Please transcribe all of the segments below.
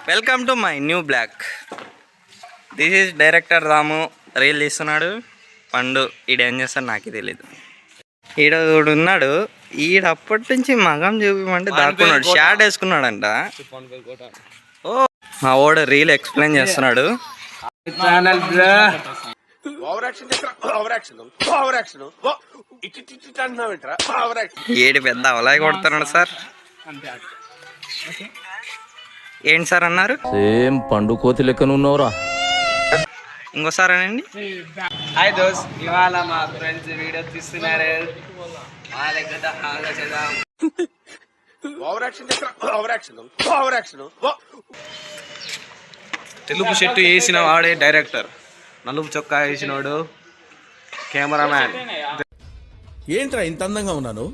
Welcome to my new blog. This is director Ramu. Reel తీస్తున్నాడు. పండు ఈడేం చేస్తాడు నాకే తెలీదు. ఈడ ఉన్నాడు. ఈడ అప్పటి నుంచి మగం చూపిమంటే దాక్కున్నాడు. షార్ట్ వేసుకున్నాడంట. ఓ మా ఓడు రీల్ ఎక్స్ప్లెయిన్ చేస్తున్నాడు. ఏడు పెద్ద అవలాగే కొడుతున్నాడు సార్. ఏంటి సార్ అన్నారు? సేమ్ పండు కోతి లెక్కనున్నావురా. ఇంకోసారి అనండి. హాయ్ దోస్, ఇవాళ మా ఫ్రెండ్స్ వీడియో తీస్తున్నారు. తెలుగు షర్టు వేసిన వాడే డైరెక్టర్, నలుపు చొక్కా వేసినోడు కెమెరామ్యాన్. ఏంట్రా ఇంత అందంగా ఉన్నాను?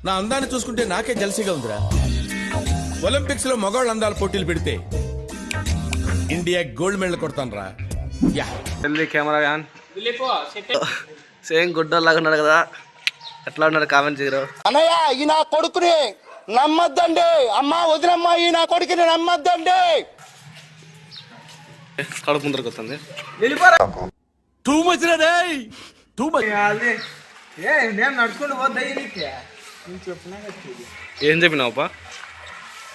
నా అందాన్ని చూసుకుంటే నాకే జలసిగా ఉందిరా. ఒలింపిక్స్ లో మగవాళ్ళ అందాల పోటీలు పెడితే ఇండియా గోల్డ్ మెడల్ కొడతాను రా. కెమెరామ్యాన్ సేమ్ గుడ్డోలాగా ఉన్నాడు కదా, ఎట్లా ఉన్నాడు కామెంట్ చేయరు. అన్నయ్య ఈ నా కొడుకుని నమ్మద్దండి, అమ్మ వదినమ్మ ఈ నా కొడుకుని నమ్మద్దండి. కడుపు ముందరకు వస్తుంది. టూ మచ్ రే, టూ మచ్. ఏం చెప్పినావుపా?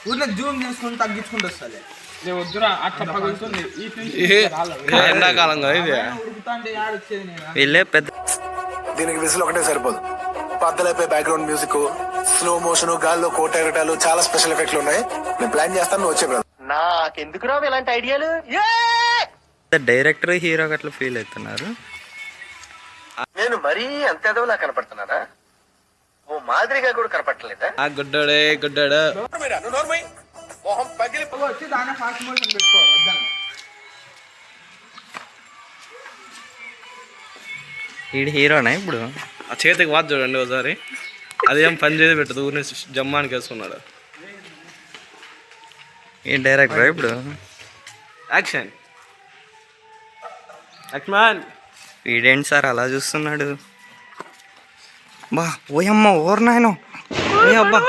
ఊర్లో జూమ్ చేసుకుని తగ్గించుకుంటూ వస్తుంది. ఎండాకాలం కదా ఇది. వీళ్ళే పెద్ద. దీనికి విసులు ఒకటే సరిపోదు. పద్దలైపోయి బ్యాక్గ్రౌండ్ మ్యూజిక్, స్లో మోషన్, గాల్లో కోట ఎగటాలు, చాలా స్పెషల్ ఎఫెక్ట్లు ఉన్నాయి. నేను ప్లాన్ చేస్తాను, నువ్వు వచ్చే. నాకెందుకు రావు ఇలాంటి ఐడియాలు. డైరెక్టర్ హీరో అట్లా ఫీల్ అవుతున్నారు. నేను మరీ అంత ఎదవలా కనపడుతున్నారా? ఓ మాదిరిగా కూడా కనపడలేదా? ఆ గుడ్డాడే గుడ్డాడు. వచ్చి దాన్ని ఫాస్ట్ మోషన్ పెట్టుకో. ఈడు హీరోనా ఇప్పుడు? ఆ చేతికి వాచ్ చూడండి ఒకసారి. అదేం పని చేసి పెట్టదు, ఊరిని జమ్మానికి వేసుకున్నాడు. ఈ డైరెక్టర్ ఇప్పుడు యాక్షన్ యాక్షన్. వీడేంటి సార్ అలా చూస్తున్నాడు? బా ఓయమ్మ ఓర్నాయనో అబ్బా.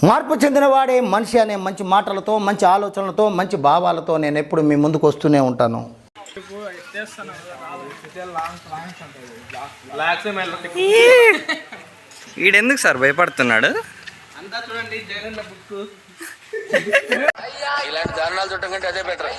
మార్పు చెందిన వాడే మనిషి అనే మంచి మాటలతో, మంచి ఆలోచనలతో, మంచి భావాలతో నేను ఎప్పుడు మీ ముందుకు వస్తూనే ఉంటాను. వీడెందుకు సార్ భయపడుతున్నాడు? అంతా చూడండి జగన్ బుక్. ఇలాంటి దారుణాలు చూడటం కంటే అదే బెటర్.